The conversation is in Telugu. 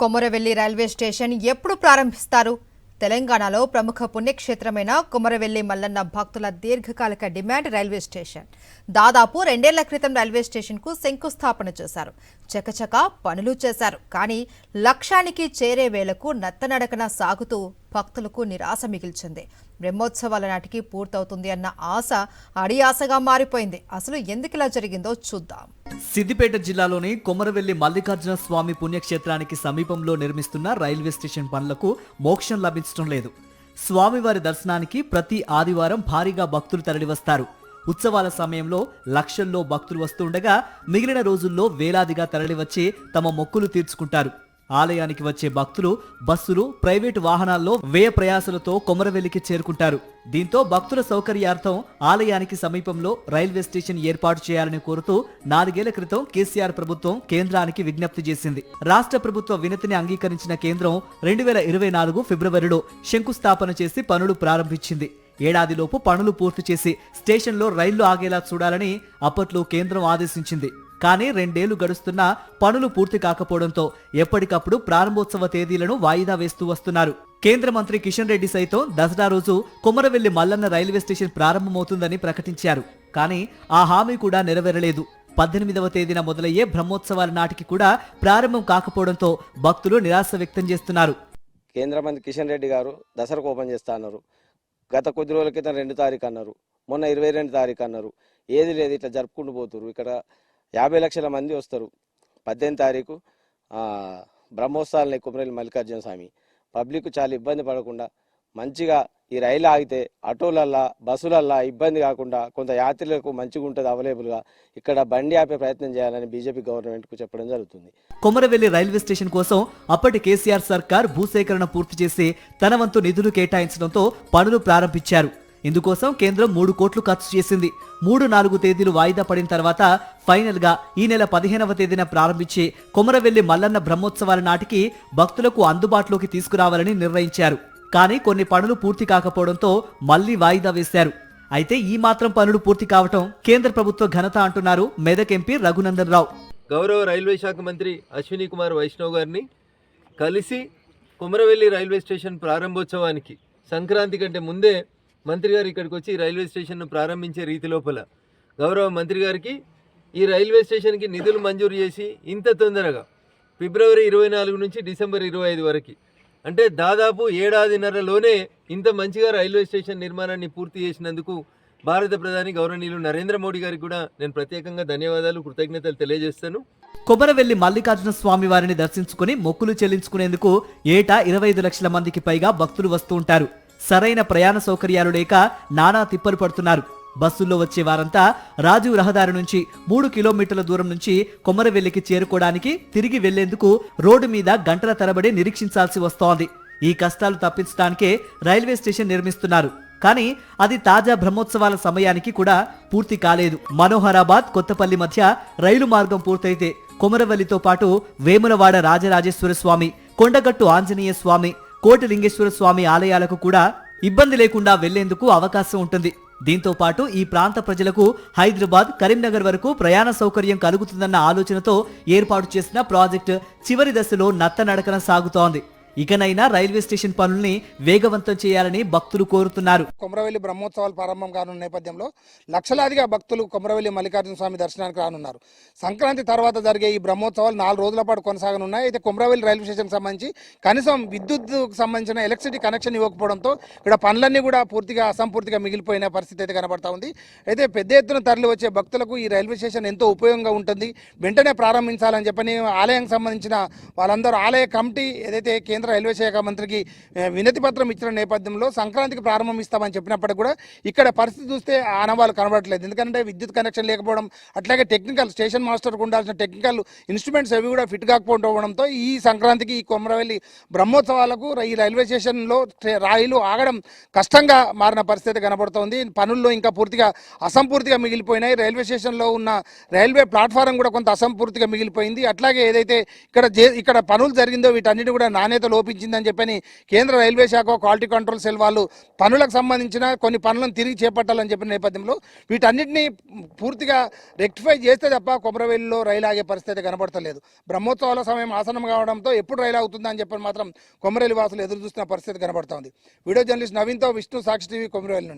కొమరవెల్లి రైల్వే స్టేషన్ ఎప్పుడు ప్రారంభిస్తారు? తెలంగాణలో ప్రముఖ పుణ్యక్షేత్రమైన కొమరవెల్లి మల్లన్న భక్తుల దీర్ఘకాలిక డిమాండ్ రైల్వే స్టేషన్. దాదాపు 2 ఏళ్ల క్రితం రైల్వే స్టేషన్కు శంకుస్థాపన చేశారు. చకచక పనులు చేశారు. కానీ లక్ష్యానికి చేరే వేళకు నత్తనడకన సాగుతూ భక్తులకు నిరాశ మిగిల్చింది. బ్రహ్మోత్సవాల నాటికి పూర్తవుతుంది అన్న ఆశ అడియాసగా మారిపోయింది. అసలు ఎందుకిలా జరిగిందో చూద్దాం. సిద్దిపేట జిల్లాలోని కొమరవెల్లి మల్లికార్జున స్వామి పుణ్యక్షేత్రానికి సమీపంలో నిర్మిస్తున్న రైల్వే స్టేషన్ పనులకు మోక్షం లభించడం లేదు. స్వామివారి దర్శనానికి ప్రతి ఆదివారం భారీగా భక్తులు తరలివస్తారు. ఉత్సవాల సమయంలో లక్షల్లో భక్తులు వస్తుండగా మిగిలిన రోజుల్లో వేలాదిగా తరలివచ్చి తమ మొక్కులు తీర్చుకుంటారు. ఆలయానికి వచ్చే భక్తులు బస్సులు, ప్రైవేటు వాహనాల్లో వ్యయ ప్రయాసలతో కొమరవెల్లికి చేరుకుంటారు. దీంతో భక్తుల సౌకర్యార్థం ఆలయానికి సమీపంలో రైల్వే స్టేషన్ ఏర్పాటు చేయాలని కోరుతూ 4 ఏళ్ల క్రితం కేసీఆర్ ప్రభుత్వం కేంద్రానికి విజ్ఞప్తి చేసింది. రాష్ట్ర ప్రభుత్వ వినతిని అంగీకరించిన కేంద్రం 2024 ఫిబ్రవరిలో శంకుస్థాపన చేసి పనులు ప్రారంభించింది. ఏడాదిలోపు పనులు పూర్తి చేసి స్టేషన్లో రైళ్లు ఆగేలా చూడాలని అప్పట్లో కేంద్రం ఆదేశించింది. కానీ 2 ఏళ్లు గడుస్తున్నా పనులు పూర్తి కాకపోవడంతో ఎప్పటికప్పుడు ప్రారంభోత్సవ తేదీలను వాయిదా వేస్తూ వస్తున్నారు. కేంద్ర మంత్రి కిషన్ రెడ్డి సైతం దసరా రోజు కొమరవెల్లి మల్లన్న రైల్వే స్టేషన్ ప్రారంభమవుతుందని ప్రకటించారు. కానీ ఆ హామీ కూడా నెరవేరలేదు. 18వ తేదీన మొదలయ్యే బ్రహ్మోత్సవాల నాటికి కూడా ప్రారంభం కాకపోవడంతో భక్తులు నిరాశ వ్యక్తం చేస్తున్నారు. కేంద్ర మంత్రి కిషన్ రెడ్డి గారు దసరాకు ఓపెన్ చేస్తా అన్నారు. గత కొద్ది రోజుల క్రితం 2 తారీఖు అన్నారు. మొన్న 22 తారీఖు అన్నారు. ఏది లేదు, ఇట్లా జరుపుకుంటూ పోతున్నారు. ఇక్కడ 50 లక్షల మంది వస్తారు. 18 తారీఖు బ్రహ్మోత్సవాలని కొమరవెల్లి మల్లికార్జున స్వామి. పబ్లిక్ చాలా ఇబ్బంది పడకుండా మంచిగా ఈ రైలు ఆగితే ఆటోలల్లా బస్సులల్లా ఇబ్బంది కాకుండా కొంత యాత్రికులకు మంచిగా ఉంటుంది. అవైలబుల్గా ఇక్కడ బండి ఆపే ప్రయత్నం చేయాలని బీజేపీ గవర్నమెంట్కు చెప్పడం జరుగుతుంది. కొమరవెల్లి రైల్వే స్టేషన్ కోసం అప్పటి కేసీఆర్ సర్కార్ భూసేకరణ పూర్తి చేసి తన వంతు నిధులు కేటాయించడంతో పనులు ప్రారంభించారు. ఇందుకోసం కేంద్రం 3 కోట్లు ఖర్చు చేసింది. 3-4 తేదీలు వాయిదా పడిన తర్వాత ఫైనల్ గా ఈ నెల 15వ తేదీన ప్రారంభించి కొమరవెల్లి మల్లన్న బ్రహ్మోత్సవాల నాటికి భక్తులకు అందుబాటులోకి తీసుకురావాలని నిర్ణయించారు. కానీ కొన్ని పనులు పూర్తి కాకపోవడంతో మళ్లీ వాయిదా వేశారు. అయితే ఈ మాత్రం పనులు పూర్తి కావటం కేంద్ర ప్రభుత్వ ఘనత అంటున్నారు మెదక్ ఎంపీ రఘునందన్ రావు. గౌరవ రైల్వే శాఖ మంత్రి అశ్విని కుమార్ వైష్ణవ్ గారిని కలిసి కొమరవెల్లి రైల్వే స్టేషన్ ప్రారంభోత్సవానికి సంక్రాంతి కంటే ముందే మంత్రి గారు ఇక్కడికి వచ్చి రైల్వే స్టేషన్ను ప్రారంభించే రీతి లోపల గౌరవ మంత్రి గారికి ఈ రైల్వే స్టేషన్కి నిధులు మంజూరు చేసి ఇంత తొందరగా ఫిబ్రవరి 24 నుంచి డిసెంబర్ 25 వరకు అంటే దాదాపు ఏడాదిన్నరలోనే ఇంత మంచిగా రైల్వే స్టేషన్ నిర్మాణాన్ని పూర్తి చేసినందుకు భారత ప్రధాని గౌరవనీయులు నరేంద్ర మోడీ గారికి కూడా నేను ప్రత్యేకంగా ధన్యవాదాలు, కృతజ్ఞతలు తెలియజేస్తాను. కొమరవెల్లి మల్లికార్జున స్వామి వారిని దర్శించుకుని మొక్కులు చెల్లించుకునేందుకు ఏటా 25 లక్షల మందికి పైగా భక్తులు వస్తూ ఉంటారు. సరైన ప్రయాణ సౌకర్యాలు లేక నానా తిప్పలు పడుతున్నారు. బస్సుల్లో వచ్చే వారంతా రాజీవ్ రహదారి నుంచి 3 కిలోమీటర్ల దూరం నుంచి కొమరవెల్లికి చేరుకోవడానికి తిరిగి వెళ్లేందుకు రోడ్డు మీద గంటల తరబడి నిరీక్షించాల్సి వస్తోంది. ఈ కష్టాలు తప్పించడానికే రైల్వే స్టేషన్ నిర్మిస్తున్నారు. కానీ అది తాజా బ్రహ్మోత్సవాల సమయానికి కూడా పూర్తి కాలేదు. మనోహరాబాద్ కొత్తపల్లి మధ్య రైలు మార్గం పూర్తయితే కొమరవెల్లితో పాటు వేములవాడ రాజరాజేశ్వర స్వామి, కొండగట్టు ఆంజనేయ స్వామి, కోటిలింగేశ్వర స్వామి ఆలయాలకు కూడా ఇబ్బంది లేకుండా వెళ్లేందుకు అవకాశం ఉంటుంది. దీంతో పాటు ఈ ప్రాంత ప్రజలకు హైదరాబాద్, కరీంనగర్ వరకు ప్రయాణ సౌకర్యం కలుగుతుందన్న ఆలోచనతో ఏర్పాటు చేసిన ప్రాజెక్టు చివరి దశలో నత్తనడకన సాగుతోంది. ఇకనైనా రైల్వే స్టేషన్ పనుల్ని వేగవంతం చేయాలని భక్తులు కోరుతున్నారు. కొమరవెల్లి బ్రహ్మోత్సవాలు ప్రారంభం కానున్న నేపథ్యంలో లక్షలాదిగా భక్తులు కొమరవెల్లి మల్లికార్జున స్వామి దర్శనానికి రానున్నారు. సంక్రాంతి తర్వాత జరిగే ఈ బ్రహ్మోత్సవాలు 4 రోజుల పాటు కొనసాగనున్నాయి. అయితే కొమరవెల్లి రైల్వే స్టేషన్ సంబంధించి కనీసం విద్యుత్కు సంబంధించిన ఎలక్ట్రిసిటీ కనెక్షన్ ఇవ్వకపోవడంతో ఇక్కడ పనులన్నీ కూడా పూర్తిగా అసంపూర్తిగా మిగిలిపోయిన పరిస్థితి అయితే కనబడతా ఉంది. అయితే పెద్ద ఎత్తున తరలి వచ్చే భక్తులకు ఈ రైల్వే స్టేషన్ ఎంతో ఉపయోగంగా ఉంటుంది. వెంటనే ప్రారంభించాలని చెప్పని ఆలయానికి సంబంధించిన వాళ్ళందరూ ఆలయ కమిటీ ఏదైతే కేంద్ర రైల్వే శాఖ మంత్రికి వినతి పత్రం ఇచ్చిన నేపథ్యంలో సంక్రాంతికి ప్రారంభిస్తామని చెప్పినప్పటికీ కూడా ఇక్కడ పరిస్థితి చూస్తే ఆనవాళ్ళు కనబడట్లేదు. ఎందుకంటే విద్యుత్ కనెక్షన్ లేకపోవడం, అట్లాగే టెక్నికల్ స్టేషన్ మాస్టర్కు ఉండాల్సిన టెక్నికల్ ఇన్స్ట్రుమెంట్స్ అవి కూడా ఫిట్ కాకపోవడంతో ఈ సంక్రాంతికి ఈ కొమరవెల్లి బ్రహ్మోత్సవాలకు ఈ రైల్వే స్టేషన్లో రైలు ఆగడం కష్టంగా మారిన పరిస్థితి కనబడుతోంది. పనుల్లో ఇంకా పూర్తిగా అసంపూర్తిగా మిగిలిపోయినాయి. రైల్వే స్టేషన్లో ఉన్న రైల్వే ప్లాట్ఫారం కూడా కొంత అసంపూర్తిగా మిగిలిపోయింది. అట్లాగే ఏదైతే ఇక్కడ పనులు జరిగిందో వీటన్నిటి కూడా నాణ్యత లోపించిందని చెప్పని కేంద్ర రైల్వే శాఖ క్వాలిటీ కంట్రోల్ సెల్ వాళ్ళు పనులకు సంబంధించిన కొన్ని పనులను తిరిగి చేపట్టాలని చెప్పిన నేపథ్యంలో వీటన్నిటిని పూర్తిగా రెక్టిఫై చేస్తే తప్ప కొమరవెల్లిలో రైలు ఆగే పరిస్థితి కనబడతలేదు. బ్రహ్మోత్సవాల సమయం ఆసనం కావడంతో ఎప్పుడు రైలు అవుతుందని చెప్పని మాత్రం కొమరవెల్లి వాసులు ఎదురు చూస్తున్న పరిస్థితి కనబడుతోంది. వీడియో జర్నలిస్ట్ నవీన్తో విష్ణు, సాక్షి టీవీ, కొమరవెల్లి నుండి.